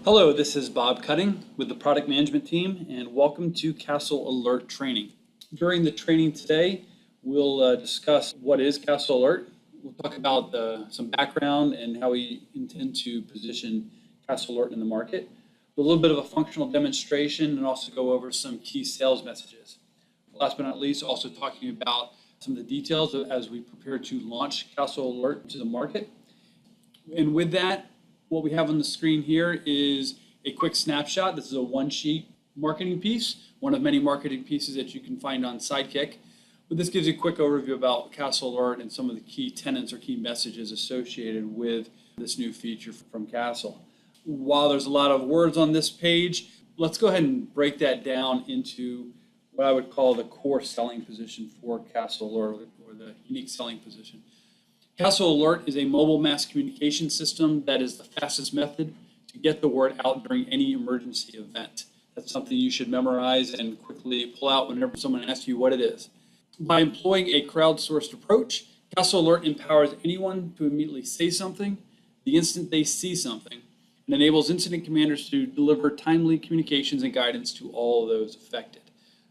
Hello, this is Bob Cutting with the product management team, and welcome to Kastle Alert training. During the training today, we'll discuss what is Kastle Alert. We'll talk about some background and how we intend to position Kastle Alert in the market. A little bit of a functional demonstration and also go over some key sales messages. Last but not least, also talking about some of the details as we prepare to launch Kastle Alert to the market. And with that, what we have on the screen here is a quick snapshot. This is a one-sheet marketing piece, one of many marketing pieces that you can find on Sidekick. But this gives you a quick overview about Kastle Alert and some of the key tenets or key messages associated with this new feature from Kastle. While there's a lot of words on this page, let's go ahead and break that down into what I would call the core selling position for Kastle Alert, or the unique selling position. Kastle Alert is a mobile mass communication system that is the fastest method to get the word out during any emergency event. That's something you should memorize and quickly pull out whenever someone asks you what it is. By employing a crowdsourced approach, Kastle Alert empowers anyone to immediately say something the instant they see something, and enables incident commanders to deliver timely communications and guidance to all those affected.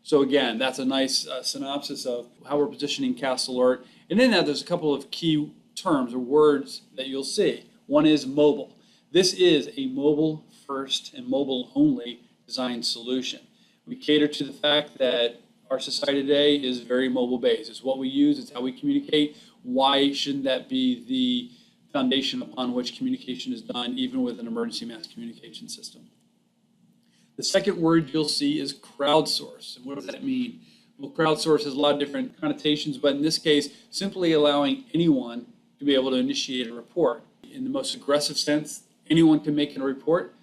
So again, that's a nice synopsis of how we're positioning Kastle Alert. And in that, there's a couple of key terms or words that you'll see. One is mobile. This is a mobile first and mobile only design solution. We cater to the fact that our society today is very mobile based. It's what we use, it's how we communicate. Why shouldn't that be the foundation upon which communication is done, even with an emergency mass communication system? The second word you'll see is crowdsource. And what does that mean? Well, crowdsource has a lot of different connotations, but in this case, simply allowing anyone to be able to initiate a report. In the most aggressive sense, anyone can make a report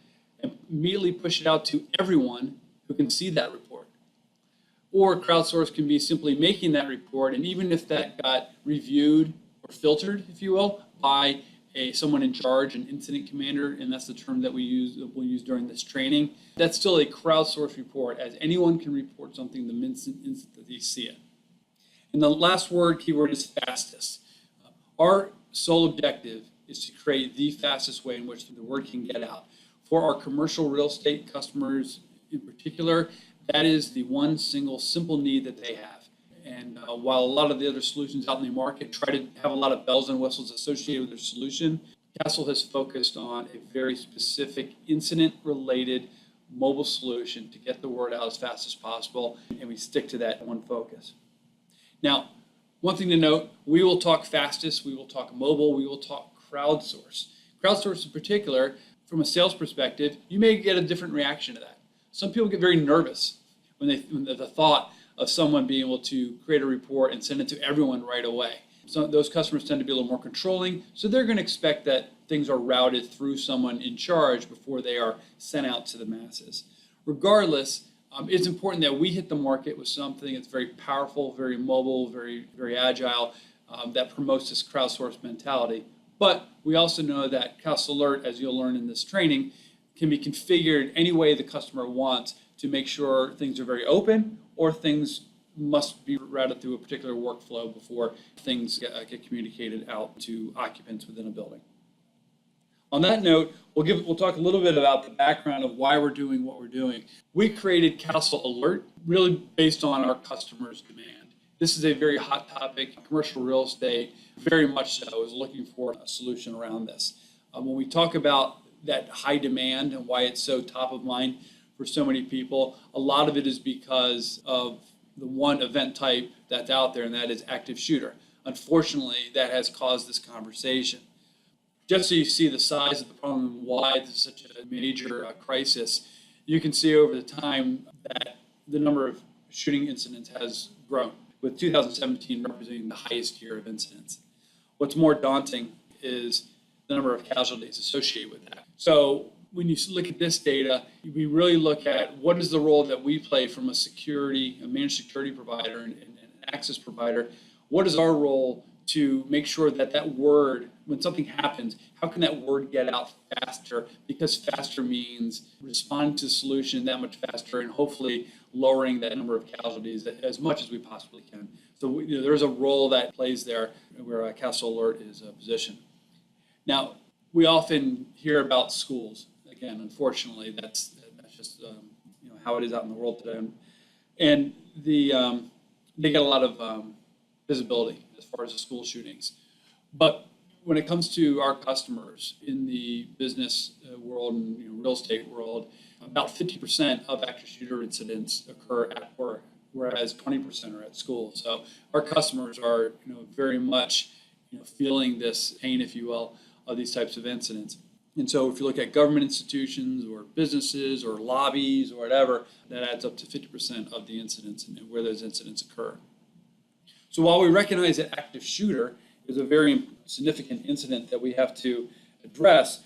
and immediately push it out to everyone who can see that report. Or crowdsource can be simply making that report, and even if that got reviewed or filtered, if you will, by someone in charge, an incident commander, and that's the term that we'll use during this training. That's still a crowdsourced report, as anyone can report something the instant that they see it. And the last keyword is fastest. Our sole objective is to create the fastest way in which the word can get out. For our commercial real estate customers in particular, that is the one single simple need that they have. And while a lot of the other solutions out in the market try to have a lot of bells and whistles associated with their solution, Kastle has focused on a very specific incident-related mobile solution to get the word out as fast as possible, and we stick to that one focus. Now, one thing to note, we will talk fastest, we will talk mobile, we will talk crowdsource. Crowdsource in particular, from a sales perspective, you may get a different reaction to that. Some people get very nervous when the thought of someone being able to create a report and send it to everyone right away. So those customers tend to be a little more controlling, so they're going to expect that things are routed through someone in charge before they are sent out to the masses. Regardless, it's important that we hit the market with something that's very powerful, very mobile, very, very agile, that promotes this crowdsourced mentality. But we also know that Kastle Alert, as you'll learn in this training, can be configured any way the customer wants to make sure things are very open, or things must be routed through a particular workflow before things get communicated out to occupants within a building. On that note, we'll talk a little bit about the background of why we're doing what we're doing. We created Kastle Alert really based on our customers' demand. This is a very hot topic. Commercial real estate, very much so, is looking for a solution around this. When we talk about that high demand and why it's so top of mind for so many people, a lot of it is because of the one event type that's out there, and that is active shooter. Unfortunately, that has caused this conversation. Just so you see the size of the problem and why this is such a major crisis, you can see over the time that the number of shooting incidents has grown, with 2017 representing the highest year of incidents. What's more daunting is the number of casualties associated with that. So when you look at this data, we really look at what is the role that we play from a managed security provider and an access provider. What is our role to make sure that that word, when something happens, how can that word get out faster? Because faster means responding to the solution that much faster and hopefully lowering that number of casualties as much as we possibly can. So there's a role that plays there where Kastle Alert is positioned. Now, we often hear about schools. again, unfortunately, that's just how it is out in the world today. And they get a lot of visibility as far as the school shootings. But when it comes to our customers in the business world and real estate world, about 50% of active shooter incidents occur at work, whereas 20% are at school. So our customers are very much feeling this pain, if you will, of these types of incidents. And so if you look at government institutions or businesses or lobbies or whatever, that adds up to 50% of the incidents and where those incidents occur. So while we recognize that active shooter is a very significant incident that we have to address,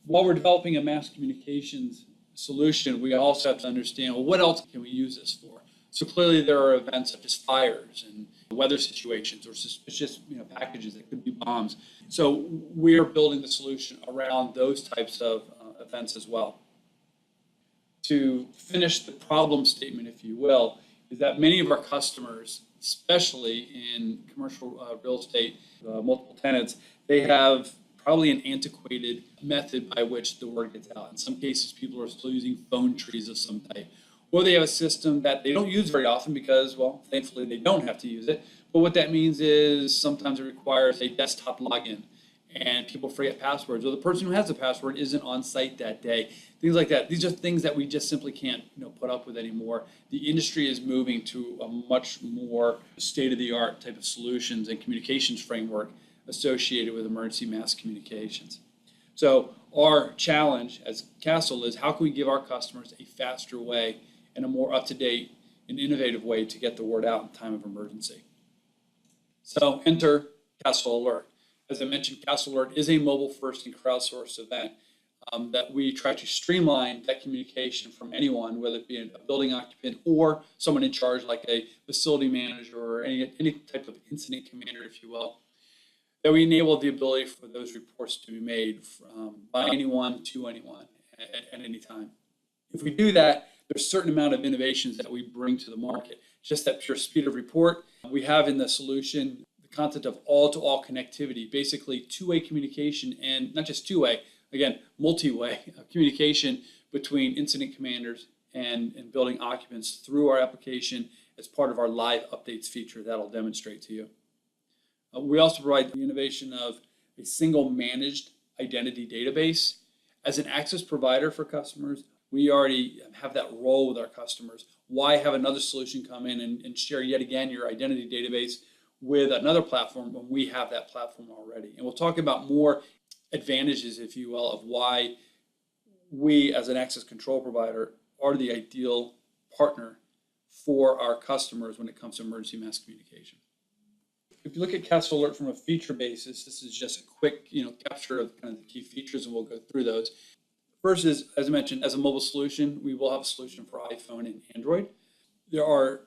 while we're developing a mass communications solution, we also have to understand, well, what else can we use this for? So clearly there are events such as fires and weather situations or suspicious packages that could be bombs. So we are building the solution around those types of events as well. To finish the problem statement, if you will, is that many of our customers, especially in commercial real estate, multiple tenants, they have probably an antiquated method by which the word gets out. In some cases, people are still using phone trees of some type. Or they have a system that they don't use very often because, well, thankfully they don't have to use it. But what that means is sometimes it requires a desktop login and people forget passwords, or the person who has the password isn't on site that day. Things like that. These are things that we just simply can't put up with anymore. The industry is moving to a much more state-of-the-art type of solutions and communications framework associated with emergency mass communications. So our challenge as Kastle is how can we give our customers a faster way and a more up-to-date and innovative way to get the word out in time of emergency. So enter Kastle Alert. As I mentioned, Kastle Alert is a mobile-first and crowdsourced event that we try to streamline that communication from anyone, whether it be a building occupant or someone in charge like a facility manager or any type of incident commander, if you will, that we enable the ability for those reports to be made by anyone to anyone at any time. If we do that, there's a certain amount of innovations that we bring to the market. Just that pure speed of report. We have in the solution the concept of all-to-all connectivity, basically two-way communication, and not just two-way, again, multi-way communication between incident commanders and building occupants through our application as part of our live updates feature that I'll demonstrate to you. We also provide the innovation of a single managed identity database. As an access provider for customers, we already have that role with our customers. Why have another solution come in and share yet again your identity database with another platform when we have that platform already? And we'll talk about more advantages, if you will, of why we as an access control provider are the ideal partner for our customers when it comes to emergency mass communication. If you look at Kastle Alert from a feature basis, this is just a quick capture of kind of the key features, and we'll go through those. First is, as I mentioned, as a mobile solution, we will have a solution for iPhone and Android. There are,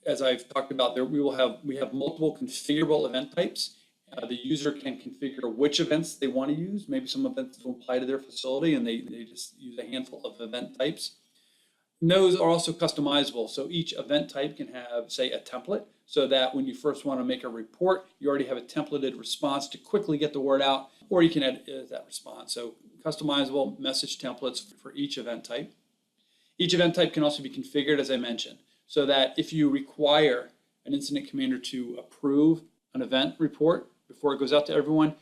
as I've talked about, we have multiple configurable event types. The user can configure which events they want to use. Maybe some events don't apply to their facility and they just use a handful of event types. And those are also customizable. So each event type can have, say, a template so that when you first want to make a report, you already have a templated response to quickly get the word out, or you can edit that response. So customizable message templates for each event type. Each event type can also be configured, as I mentioned, so that if you require an incident commander to approve an event report before it goes out to everyone,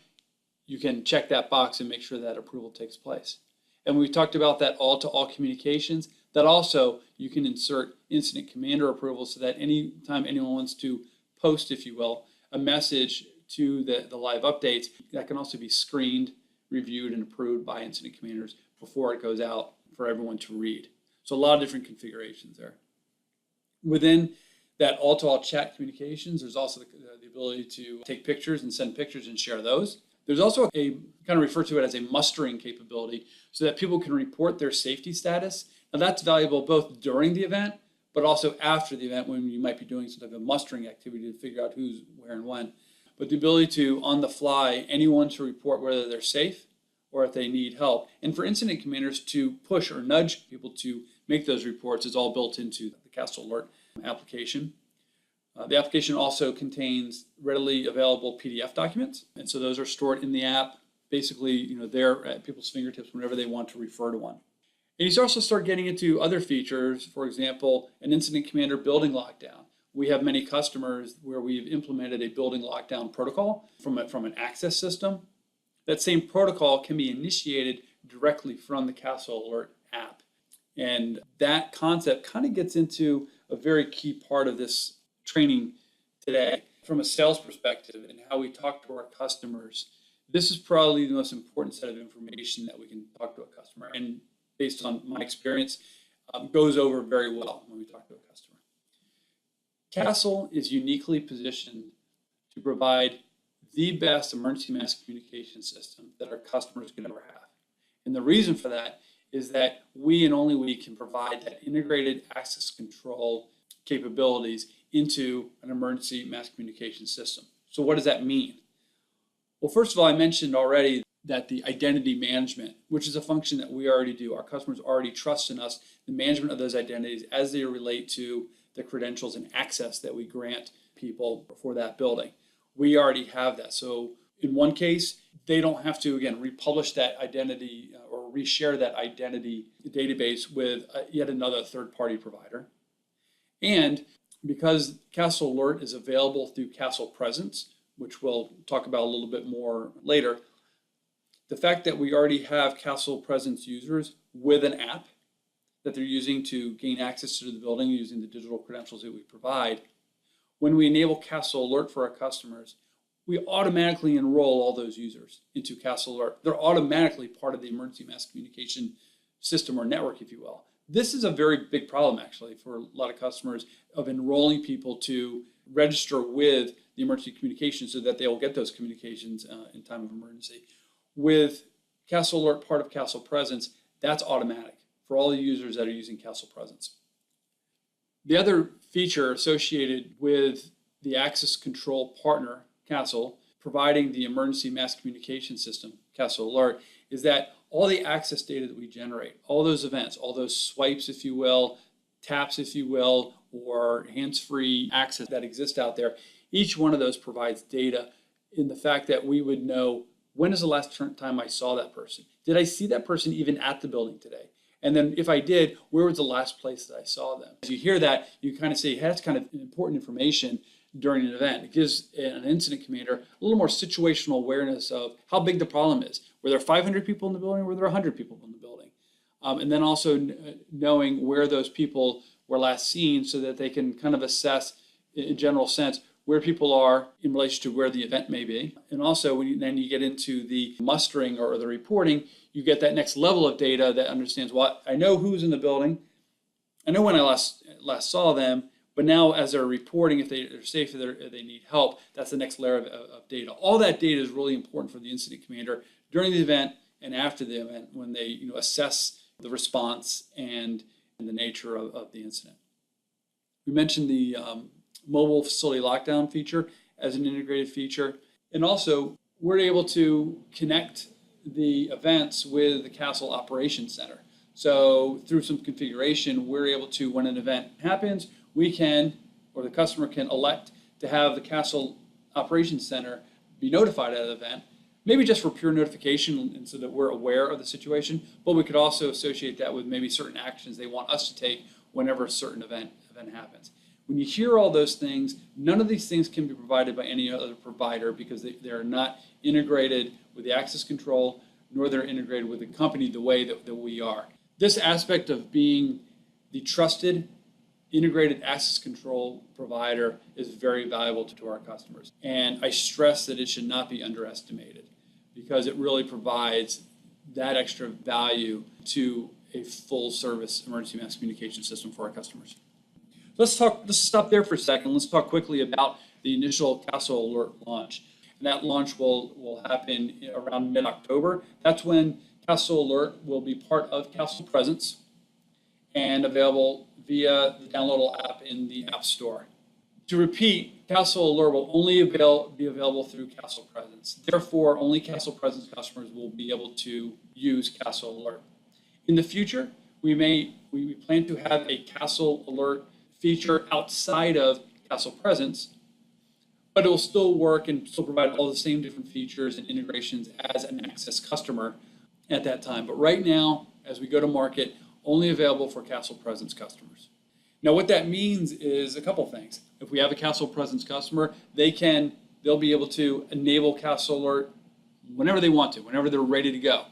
you can check that box and make sure that approval takes place. And we talked about that all-to-all communications, that also you can insert incident commander approval so that anytime anyone wants to post, if you will, a message to the live updates, that can also be screened, reviewed, and approved by incident commanders before it goes out for everyone to read. So a lot of different configurations there. Within that all-to-all chat communications, there's also the ability to take pictures and send pictures and share those. There's also a kind of refer to it as a mustering capability so that people can report their safety status. Now that's valuable both during the event, but also after the event when you might be doing some type of mustering activity to figure out who's where and when. But the ability to, on the fly, anyone to report whether they're safe or if they need help. And for incident commanders to push or nudge people to make those reports is all built into the Kastle Alert application. The application also contains readily available PDF documents, and so those are stored in the app basically, there at people's fingertips whenever they want to refer to one. And you also start getting into other features, for example, an incident commander building lockdown. We have many customers where we've implemented a building lockdown protocol from an access system. That same protocol can be initiated directly from the Kastle Alert app. And that concept kind of gets into a very key part of this training today from a sales perspective and how we talk to our customers. This is probably the most important set of information that we can talk to a customer. And based on my experience, goes over very well when we talk to a customer. Kastle is uniquely positioned to provide the best emergency mass communication system that our customers can ever have. And the reason for that is that we and only we can provide that integrated access control capabilities into an emergency mass communication system. So what does that mean? Well, first of all, I mentioned already that the identity management, which is a function that we already do, our customers already trust in us, the management of those identities as they relate to the credentials and access that we grant people for that building. We already have that. So in one case, they don't have to, again, republish that identity or reshare that identity database with yet another third-party provider. And because Kastle Alert is available through Kastle Presence, which we'll talk about a little bit more later, the fact that we already have Kastle Presence users with an app that they're using to gain access to the building using the digital credentials that we provide, when we enable Kastle Alert for our customers, we automatically enroll all those users into Kastle Alert. They're automatically part of the emergency mass communication system or network, if you will. This is a very big problem, actually, for a lot of customers of enrolling people to register with the emergency communication so that they will get those communications in time of emergency. With Kastle Alert, part of Kastle Presence, that's automatic for all the users that are using Kastle Presence. The other feature associated with the access control partner, Kastle, providing the emergency mass communication system, Kastle Alert, is that all the access data that we generate, all those events, all those swipes, if you will, taps, if you will, or hands-free access that exist out there, each one of those provides data in the fact that we would know, when is the last time I saw that person? Did I see that person even at the building today? And then if I did, where was the last place that I saw them? As you hear that, you kind of say, hey, that's kind of important information during an event. It gives an incident commander a little more situational awareness of how big the problem is. Were there 500 people in the building, or were there 100 people in the building? And then also knowing where those people were last seen so that they can kind of assess, in a general sense, where people are in relation to where the event may be. And also, when then you get into the mustering or the reporting, you get that next level of data that understands, well, I know who's in the building, I know when I last saw them, but now as they're reporting, if they're safe, if they need help, that's the next layer of data. All that data is really important for the incident commander during the event and after the event when they assess the response and the nature of the incident. We mentioned the mobile facility lockdown feature as an integrated feature. And also, we're able to connect the events with the Kastle Operations Center. So through some configuration, we're able to, when an event happens, we can, or the customer can elect to have the Kastle Operations Center be notified of the event, maybe just for pure notification and so that we're aware of the situation, but we could also associate that with maybe certain actions they want us to take whenever a certain event happens. When you hear all those things, none of these things can be provided by any other provider because they're not integrated with the access control, nor they're integrated with the company the way that we are. This aspect of being the trusted, integrated access control provider is very valuable to our customers. And I stress that it should not be underestimated because it really provides that extra value to a full service emergency mass communication system for our customers. Let's stop there for a second. Let's talk quickly about the initial Kastle Alert launch. And that launch will happen around mid-October. That's when Kastle Alert will be part of Kastle Presence and available via the downloadable app in the App Store. To repeat, Kastle Alert will only be available through Kastle Presence. Therefore, only Kastle Presence customers will be able to use Kastle Alert. In the future, we plan to have a Kastle Alert feature outside of Kastle Presence, but it will still work and still provide all the same different features and integrations as an Access customer at that time. But right now, as we go to market, only available for Kastle Presence customers. Now, what that means is a couple things. If we have a Kastle Presence customer, they'll be able to enable Kastle Alert whenever they want to, whenever they're ready to go.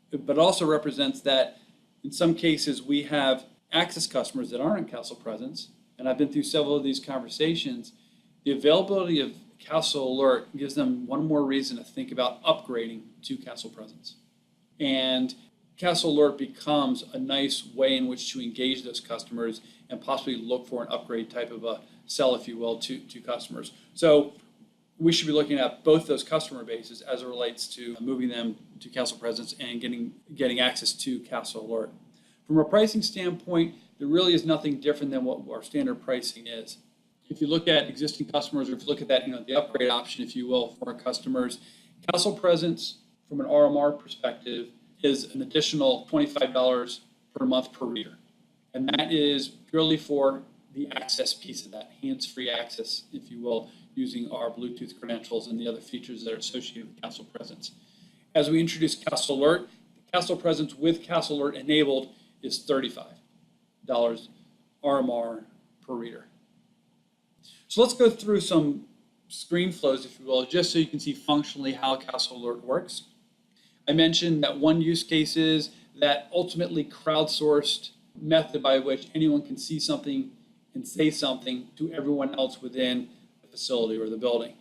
But it also represents that in some cases we have Access customers that aren't in Kastle Presence, and I've been through several of these conversations. The availability of Kastle Alert gives them one more reason to think about upgrading to Kastle Presence. And Kastle Alert becomes a nice way in which to engage those customers and possibly look for an upgrade type of a sell, if you will, to customers. So we should be looking at both those customer bases as it relates to moving them to Kastle Presence and getting access to Kastle Alert. From a pricing standpoint, there really is nothing different than what our standard pricing is. If you look at existing customers, or if you look at that, the upgrade option, if you will, for our customers, Kastle Presence from an RMR perspective is an additional $25 per month per reader. And that is purely for the access piece of that, hands-free access, if you will, using our Bluetooth credentials and the other features that are associated with Kastle Presence. As we introduce Kastle Alert, Kastle Presence with Kastle Alert enabled is $35 RMR per reader. So let's go through some screen flows, if you will, just so you can see functionally how Kastle Alert works. I mentioned that one use case is that ultimately crowdsourced method by which anyone can see something and say something to everyone else within the facility or the building.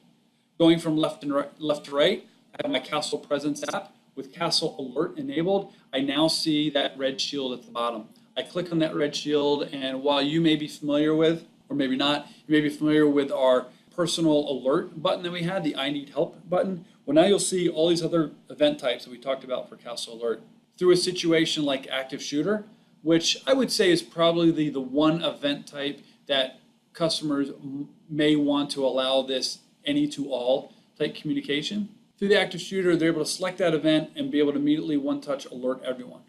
Going from left to right, I have my Kastle Presence app. With Kastle Alert enabled, I now see that red shield at the bottom. I click on that red shield, and while you may be familiar with, or maybe not, you may be familiar with our personal alert button that we had, the I Need Help button. Well, now you'll see all these other event types that we talked about for Kastle Alert. Through a situation like active shooter, which I would say is probably the one event type that customers may want to allow this any to all type communication. Through the active shooter, they're able to select that event and be able to immediately one-touch alert everyone.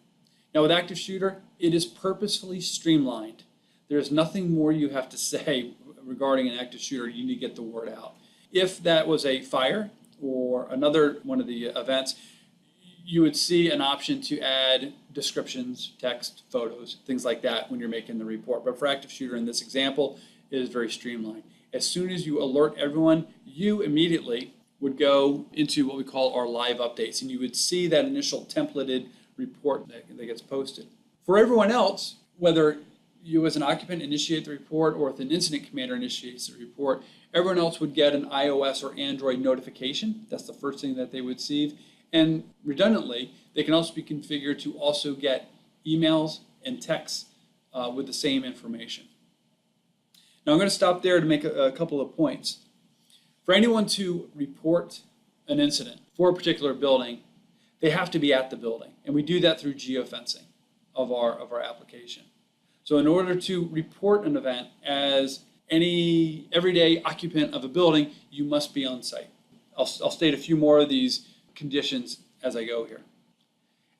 Now with active shooter, it is purposefully streamlined. There's nothing more you have to say regarding an active shooter. You need to get the word out. If that was a fire or another one of the events, you would see an option to add descriptions, text, photos, things like that when you're making the report. But for active shooter in this example, it is very streamlined. As soon as you alert everyone, you immediately would go into what we call our live updates, and you would see that initial templated report that gets posted. For everyone else, whether you as an occupant initiate the report or if an incident commander initiates the report, everyone else would get an iOS or Android notification. That's the first thing that they would receive. And redundantly, they can also be configured to also get emails and texts with the same information. Now I'm going to stop there to make a couple of points. For anyone to report an incident for a particular building, they have to be at the building. And we do that through geofencing of our application. So in order to report an event as any everyday occupant of a building, you must be on site. I'll state a few more of these conditions as I go here.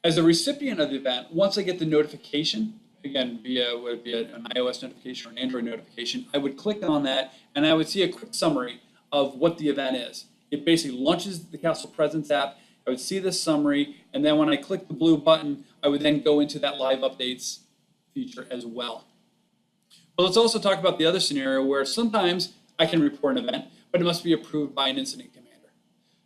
As a recipient of the event, once I get the notification, again, would be an iOS notification or an Android notification, I would click on that and I would see a quick summary of what the event is. It basically launches the Kastle Presence app. I would see this summary, and then when I click the blue button, I would then go into that live updates feature as well. But let's also talk about the other scenario where sometimes I can report an event, but it must be approved by an incident commander.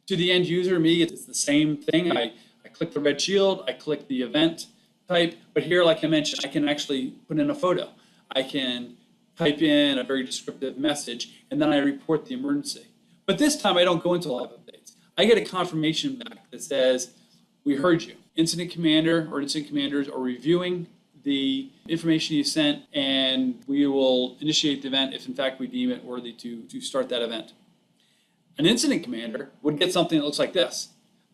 To the end user, me, it's the same thing. I click the red shield, I click the event type, but here, like I mentioned, I can actually put in a photo. I can type in a very descriptive message, and then I report the emergency. But this time I don't go into live updates. I get a confirmation back that says, we heard you. Incident commander or incident commanders are reviewing the information you sent, and we will initiate the event if in fact we deem it worthy to start that event. An incident commander would get something that looks like this.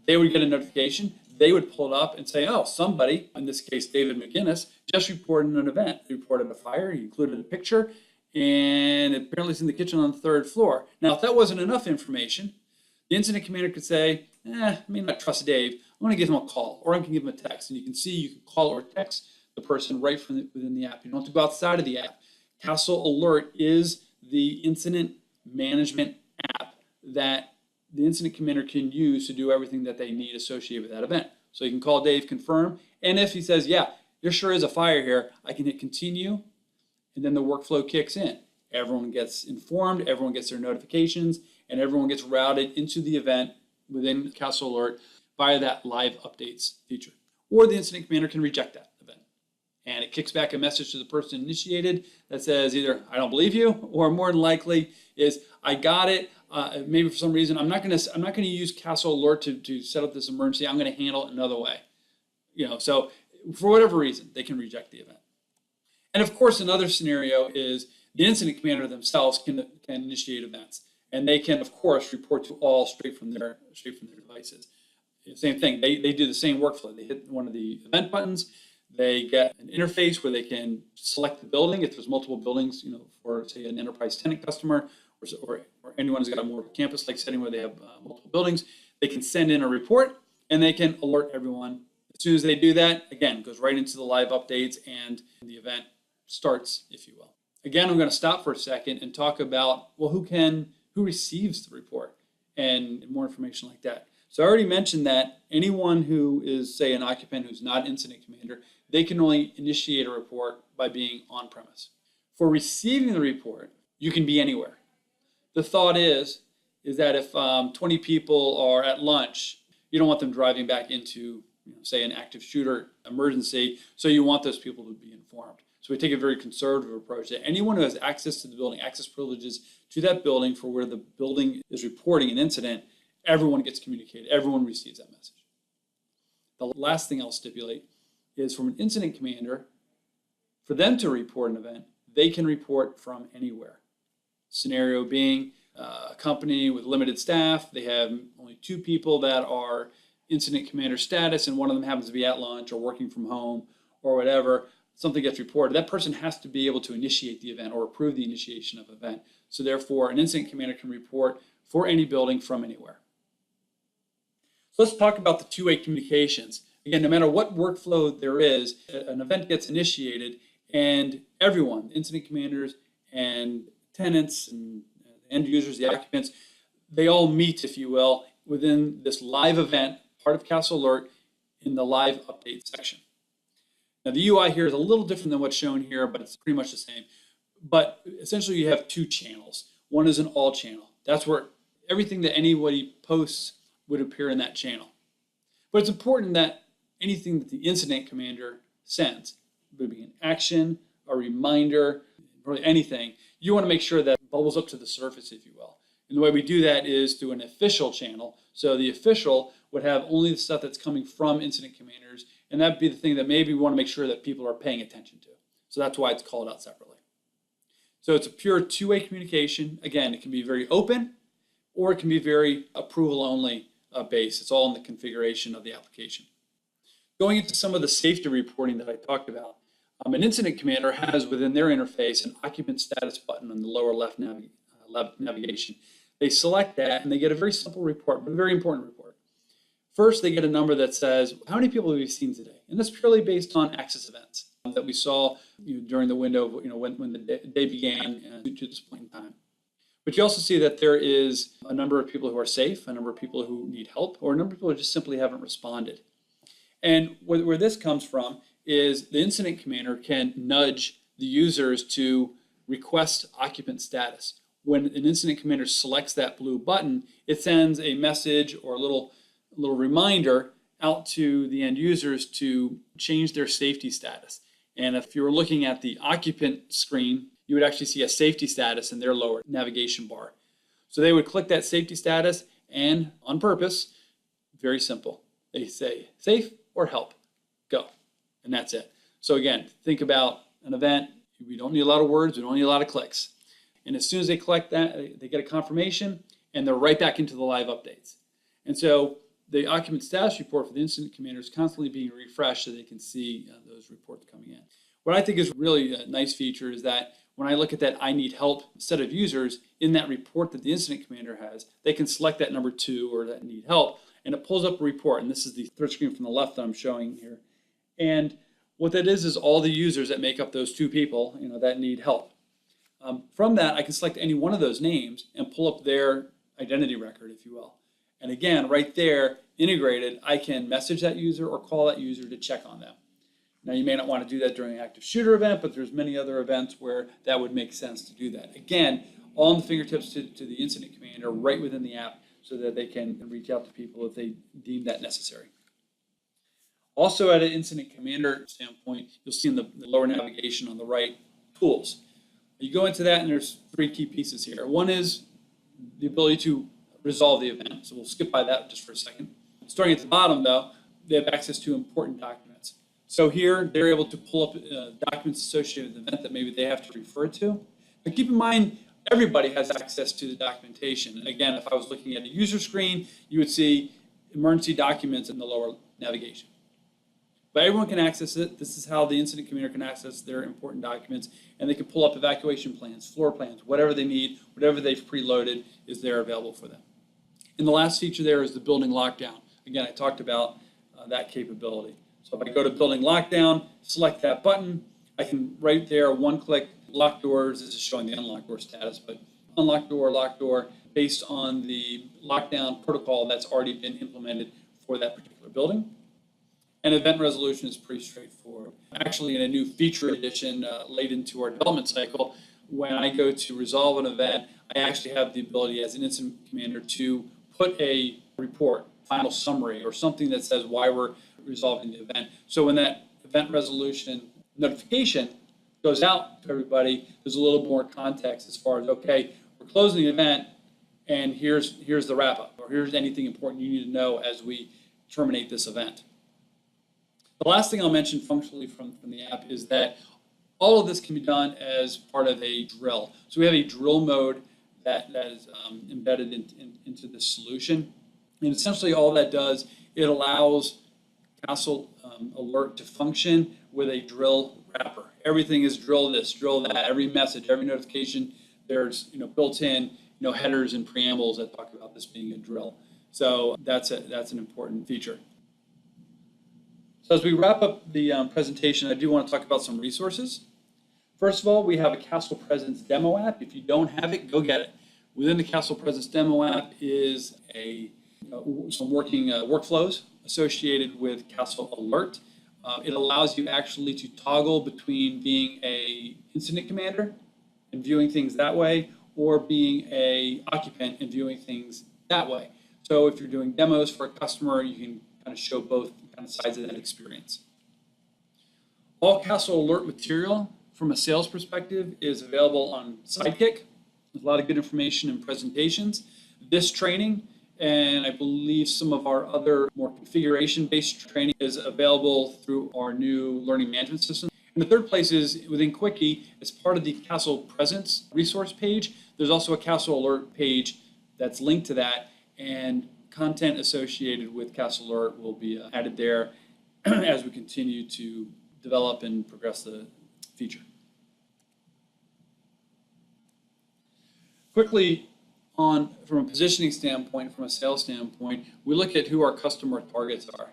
They would get a notification. They would pull it up and say, oh, somebody, in this case David McGinnis, just reported an event. He reported a fire, he included a picture, and apparently it's in the kitchen on the 3rd floor. Now, if that wasn't enough information, the incident commander could say, I may not trust Dave. I'm going to give him a call, or I can give him a text. And you can see you can call or text the person right from within the app. You don't have to go outside of the app. Kastle Alert is the incident management app that the incident commander can use to do everything that they need associated with that event. So you can call Dave, confirm, and if he says, yeah, there sure is a fire here, I can hit continue, and then the workflow kicks in. Everyone gets informed, everyone gets their notifications, and everyone gets routed into the event within Kastle Alert via that live updates feature. Or the incident commander can reject that event. And it kicks back a message to the person initiated that says either, I don't believe you, or more than likely is, I got it. Maybe for some reason, I'm not gonna use Kastle Alert to set up this emergency. I'm gonna handle it another way. So for whatever reason, they can reject the event. And of course, another scenario is the incident commander themselves can initiate events. And they can, of course, report to all straight from their devices. Same thing, they do the same workflow. They hit one of the event buttons, they get an interface where they can select the building if there's multiple buildings, for say an enterprise tenant customer or anyone who's got a more campus-like setting where they have multiple buildings. They can send in a report and they can alert everyone. As soon as they do that, again, it goes right into the live updates and the event starts, if you will. Again, I'm going to stop for a second and talk about, well, who receives the report and more information like that. So I already mentioned that anyone who is, say, an occupant who's not incident commander, they can only initiate a report by being on premise. For receiving the report, you can be anywhere. The thought is that if 20 people are at lunch, you don't want them driving back into, say, an active shooter emergency, so you want those people to be informed. So we take a very conservative approach that anyone who has access to the building, access privileges to that building for where the building is reporting an incident, everyone gets communicated, everyone receives that message. The last thing I'll stipulate is from an incident commander, for them to report an event, they can report from anywhere. Scenario being a company with limited staff, they have only 2 people that are incident commander status, and one of them happens to be at lunch or working from home or whatever. Something gets reported, that person has to be able to initiate the event or approve the initiation of the event. So therefore, an incident commander can report for any building from anywhere. So let's talk about the two-way communications. Again, no matter what workflow there is, an event gets initiated and everyone, incident commanders and tenants and end users, the occupants, they all meet, if you will, within this live event, part of Kastle Alert, in the live update section. Now the UI here is a little different than what's shown here, but it's pretty much the same. But essentially you have 2 channels. One is an all channel. That's where everything that anybody posts would appear in that channel. But it's important that anything that the incident commander sends, would be an action, a reminder, really anything, you want to make sure that bubbles up to the surface, if you will. And the way we do that is through an official channel. So the official would have only the stuff that's coming from incident commanders, and that'd be the thing that maybe we want to make sure that people are paying attention to. So that's why it's called out separately. So it's a pure two-way communication. Again, it can be very open, or it can be very approval-only based. It's all in the configuration of the application. Going into some of the safety reporting that I talked about, an incident commander has within their interface an occupant status button on the lower left navigation. They select that and they get a very simple report, but a very important report. First, they get a number that says, how many people have we seen today? And that's purely based on access events that we saw during the window of, when the day began to this point in time. But you also see that there is a number of people who are safe, a number of people who need help, or a number of people who just simply haven't responded. And where this comes from is the incident commander can nudge the users to request occupant status. When an incident commander selects that blue button, it sends a message or a little reminder out to the end users to change their safety status. And if you were looking at the occupant screen, you would actually see a safety status in their lower navigation bar. So they would click that safety status and, on purpose, very simple, they say safe or help, go, and that's it. So again, think about an event. We don't need a lot of words, we don't need a lot of clicks. And as soon as they collect that, they get a confirmation and they're right back into the live updates. And so the occupant status report for the incident commander is constantly being refreshed so they can see those reports coming in. What I think is really a nice feature is that when I look at that I need help set of users, in that report that the incident commander has, they can select that number 2 or that need help, and it pulls up a report. And this is the third screen from the left that I'm showing here. And what that is all the users that make up those 2 people that need help. From that, I can select any one of those names and pull up their identity record, if you will. And again, right there, integrated, I can message that user or call that user to check on them. Now, you may not want to do that during an active shooter event, but there's many other events where that would make sense to do that. Again, all on the fingertips to the incident commander right within the app so that they can reach out to people if they deem that necessary. Also, at an incident commander standpoint, you'll see in the lower navigation on the right, tools. You go into that and there's three key pieces here. One is the ability to resolve the event. So we'll skip by that just for a second. Starting at the bottom though, they have access to important documents. So here they're able to pull up documents associated with the event that maybe they have to refer to. But keep in mind, everybody has access to the documentation. Again, if I was looking at a user screen, you would see emergency documents in the lower navigation. But everyone can access it. This is how the incident commander can access their important documents, and they can pull up evacuation plans, floor plans, whatever they need, whatever they've preloaded is there available for them. And the last feature there is the building lockdown. Again, I talked about that capability. So if I go to building lockdown, select that button, I can right there, one click, lock doors. This is showing the unlocked door status, but unlock door, lock door, based on the lockdown protocol that's already been implemented for that particular building. And event resolution is pretty straightforward. Actually, in a new feature addition late into our development cycle, when I go to resolve an event, I actually have the ability as an incident commander to put a report, final summary, or something that says why we're resolving the event. So when that event resolution notification goes out to everybody, there's a little more context as far as, okay, we're closing the event, and here's the wrap up, or here's anything important you need to know as we terminate this event. The last thing I'll mention functionally from the app is that all of this can be done as part of a drill. So we have a drill mode that is embedded into the solution. And essentially all that does, it allows Kastle Alert to function with a drill wrapper. Everything is drill this, drill that. Every message, every notification, there's built in headers and preambles that talk about this being a drill. So that's an important feature. So as we wrap up the presentation, I do want to talk about some resources. First of all, we have a Kastle Presence demo app. If you don't have it, go get it. Within the Kastle Presence demo app is some working workflows associated with Kastle Alert. It allows you actually to toggle between being a incident commander and viewing things that way, or being a occupant and viewing things that way. So if you're doing demos for a customer, you can kind of show both kind of sides of that experience. All Kastle Alert material from a sales perspective is available on Sidekick. There's a lot of good information and presentations. This training, and I believe some of our other more configuration-based training, is available through our new learning management system. And the third place is within Quickie, as part of the Kastle Presence resource page, there's also a Kastle Alert page that's linked to that, and content associated with Kastle Alert will be added there as we continue to develop and progress the feature. Quickly, from a positioning standpoint, from a sales standpoint, we look at who our customer targets are.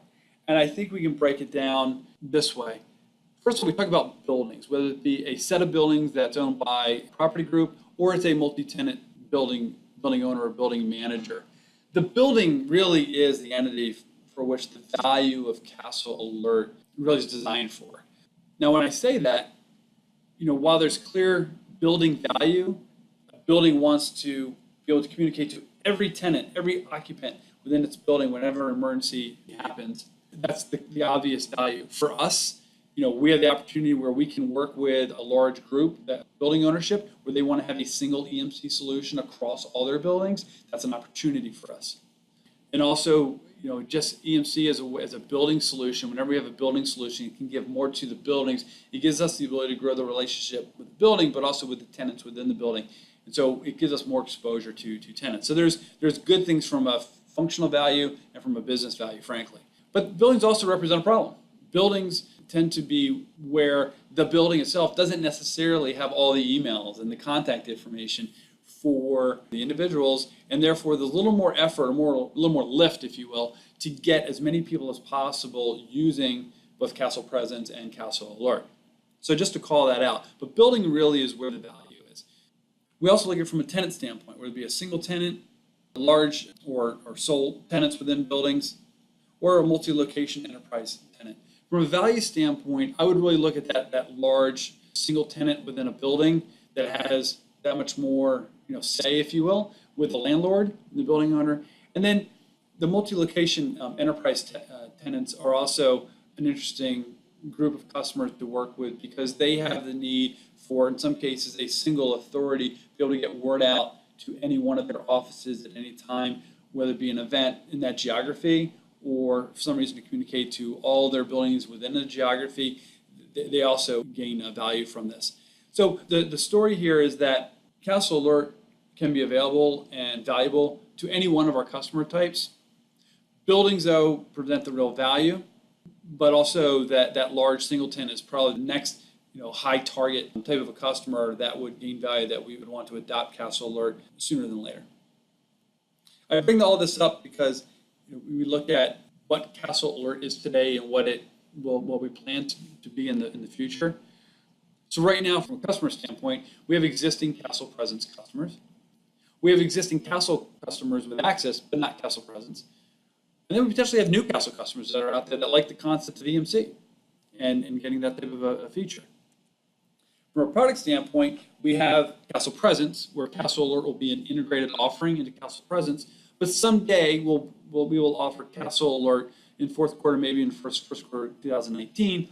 And I think we can break it down this way. First of all, we talk about buildings, whether it be a set of buildings that's owned by a property group or it's a multi-tenant building owner or building manager. The building really is the entity for which the value of Kastle Alert really is designed for. Now, when I say that, while there's clear building value, a building wants to be able to communicate to every tenant, every occupant within its building whenever an emergency happens. That's the obvious value. For us, we have the opportunity where we can work with a large group, that building ownership, where they want to have a single EMC solution across all their buildings. That's an opportunity for us. And also, just EMC as a building solution, whenever we have a building solution, it can give more to the buildings. It gives us the ability to grow the relationship with the building, but also with the tenants within the building. And so it gives us more exposure to tenants. So there's good things from a functional value and from a business value, frankly. But buildings also represent a problem. Buildings tend to be where the building itself doesn't necessarily have all the emails and the contact information for the individuals, and therefore there's a little more effort, a little more lift, if you will, to get as many people as possible using both Kastle Presence and Kastle Alert. So just to call that out. But building really is where the value is. We also look at it from a tenant standpoint, whether it be a single tenant large or sole tenants within buildings, or a multi-location enterprise tenant. From a value standpoint, I would really look at that large single tenant within a building that has that much more say, if you will, with the landlord, the building owner. And then the multi-location enterprise tenants are also an interesting group of customers to work with because they have the need for, in some cases, a single authority to be able to get word out to any one of their offices at any time, whether it be an event in that geography or for some reason to communicate to all their buildings within the geography. They also gain value from this. So the story here is that Kastle Alert can be available and valuable to any one of our customer types. Buildings, though, present the real value, but also that large single tenant is probably the next high target type of a customer that would gain value that we would want to adopt Kastle Alert sooner than later. I bring all this up because we look at what Kastle Alert is today and what we plan to be in the future. So right now, from a customer standpoint, we have existing Kastle Presence customers. We have existing Kastle customers with access, but not Kastle Presence. And then we potentially have new Kastle customers that are out there that like the concept of EMC and getting that type of a feature. From a product standpoint, we have Kastle Presence, where Kastle Alert will be an integrated offering into Kastle Presence. But someday we will offer Kastle Alert in fourth quarter, maybe in first quarter of 2019.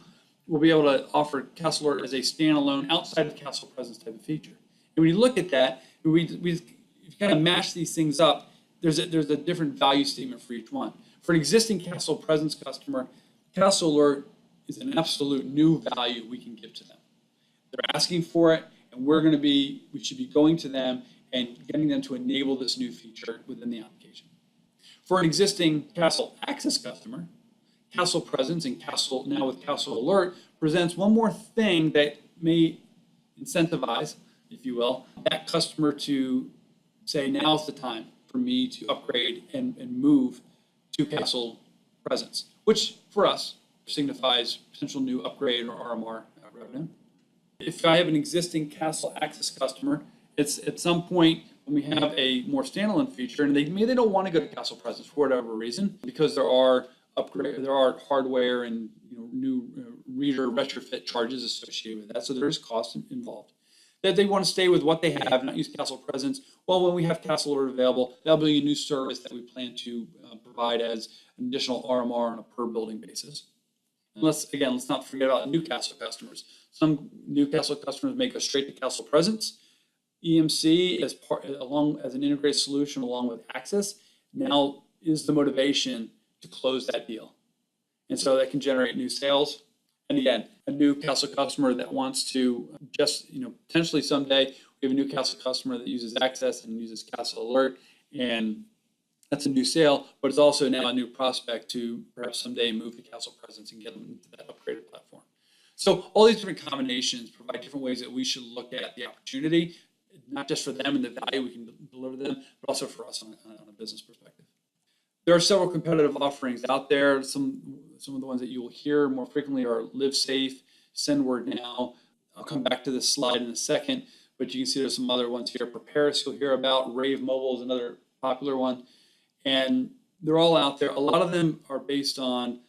We'll be able to offer Kastle Alert as a standalone outside of Kastle Presence type of feature. And when you look at that, we kind of mash these things up. There's a different value statement for each one. For an existing Kastle Presence customer, Kastle Alert is an absolute new value we can give to them. They're asking for it, and we should be going to them and getting them to enable this new feature within the application. For an existing Kastle Access customer, Kastle Presence and now with Kastle Alert presents one more thing that may incentivize, if you will, that customer to say, now's the time for me to upgrade and move to Kastle Presence, which for us signifies potential new upgrade or RMR revenue. If I have an existing Kastle Access customer, it's at some point when we have a more standalone feature, and maybe they don't want to go to Kastle Presence for whatever reason, because there are hardware and new reader retrofit charges associated with that, so there is cost involved. That they want to stay with what they have, not use Kastle Presence. Well, when we have Kastle Alert available, that'll be a new service that we plan to provide as an additional RMR on a per building basis. Let's not forget about new Kastle customers. Some new Kastle customers may go straight to Kastle Presence. EMC as an integrated solution along with Access now is the motivation to close that deal. And so that can generate new sales. And again, a new Kastle customer that wants to potentially someday we have a new Kastle customer that uses Access and uses Kastle Alert, and that's a new sale, but it's also now a new prospect to perhaps someday move to Kastle Presence and get them into that upgraded platform. So all these different combinations provide different ways that we should look at the opportunity, not just for them and the value we can deliver to them, but also for us on a business perspective. There are several competitive offerings out there. Some of the ones that you will hear more frequently are Live Safe, Send Word Now. I'll come back to this slide in a second, but you can see there's some other ones here. Preparis you'll hear about. Rave Mobile is another popular one. And they're all out there. A lot of them are based on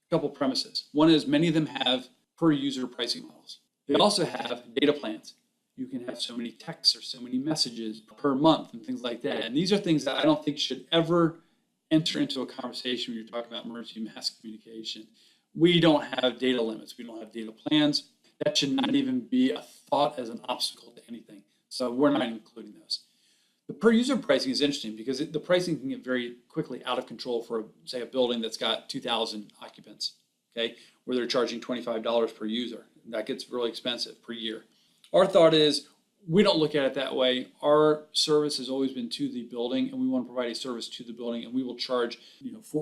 a couple premises. One is many of them have per user pricing models. They also have data plans. You can have so many texts or so many messages per month and things like that. And these are things that I don't think should ever enter into a conversation when you're talking about emergency mass communication. We don't have data limits. We don't have data plans. That should not even be a thought as an obstacle to anything. So we're not including those. The per user pricing is interesting because the pricing can get very quickly out of control for, say, a building that's got 2,000 occupants, okay, where they're charging $25 per user. That gets really expensive per year. Our thought is we don't look at it that way. Our service has always been to the building, and we want to provide a service to the building, and we will charge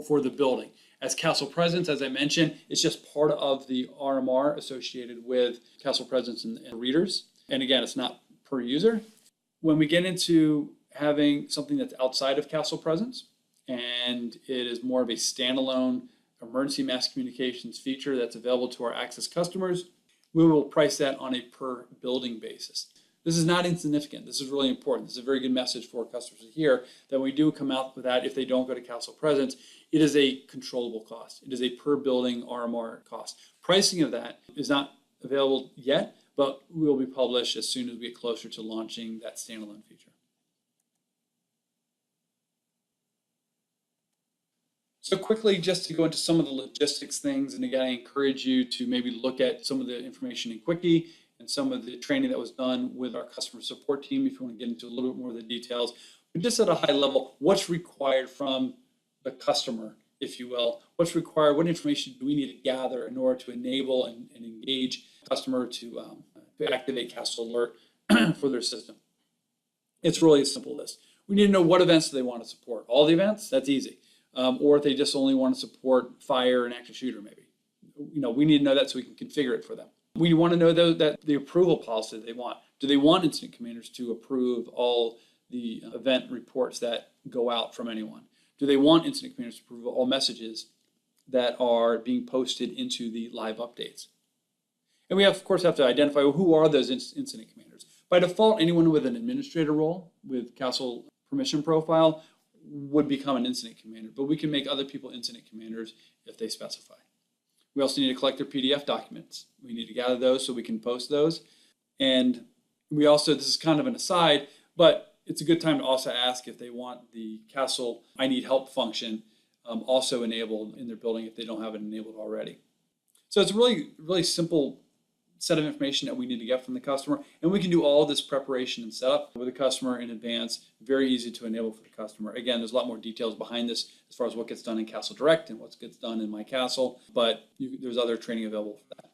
for the building. As Kastle Presence, as I mentioned, it's just part of the RMR associated with Kastle Presence and readers. And again, it's not per user. When we get into having something that's outside of Kastle Presence, and it is more of a standalone emergency mass communications feature that's available to our Access customers, we will price that on a per building basis. This is not insignificant. This is really important. This is a very good message for customers to hear, that when we do come out with that, if they don't go to Kastle Presence, it is a controllable cost. It is a per building RMR cost. Pricing of that is not available yet, but will be published as soon as we get closer to launching that standalone feature. So quickly, just to go into some of the logistics things, and again, I encourage you to maybe look at some of the information in Quickie and some of the training that was done with our customer support team if you want to get into a little bit more of the details. But just at a high level, what's required from the customer, if you will? What's required? What information do we need to gather in order to enable and engage the customer to activate Kastle Alert for their system? It's really as simple as this. We need to know what events do they want to support. All the events? That's easy. Or if they just only want to support fire and active shooter, maybe. We need to know that so we can configure it for them. We want to know though that the approval policy they want. Do they want incident commanders to approve all the event reports that go out from anyone? Do they want incident commanders to approve all messages that are being posted into the live updates? And we of course have to identify who are those incident commanders. By default, anyone with an administrator role with Kastle permission profile would become an incident commander, but we can make other people incident commanders if they specify. We also need to collect their PDF documents. We need to gather those so we can post those. And we also, this is kind of an aside, but it's a good time to also ask if they want the Kastle I need help function also enabled in their building if they don't have it enabled already. So it's a really simple set of information that we need to get from the customer, and we can do all this preparation and setup with the customer in advance. Very easy to enable for the customer. Again, there's a lot more details behind this as far as what gets done in Kastle Direct and what gets done in My Kastle, but there's other training available for that.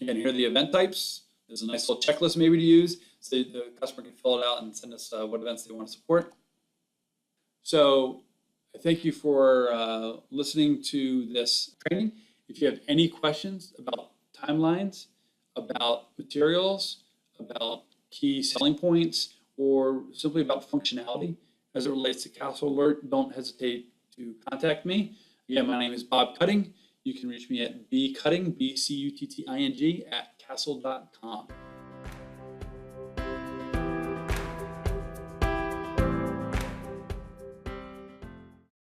Again, here are the event types. There's a nice little checklist maybe to use, so the customer can fill it out and send us what events they want to support. So I thank you for listening to this training. If you have any questions about timelines, about materials, about key selling points, or simply about functionality as it relates to Kastle Alert, don't hesitate to contact me. Again, my name is Bob Cutting. You can reach me at bcutting, BCUTTING, at kastle.com.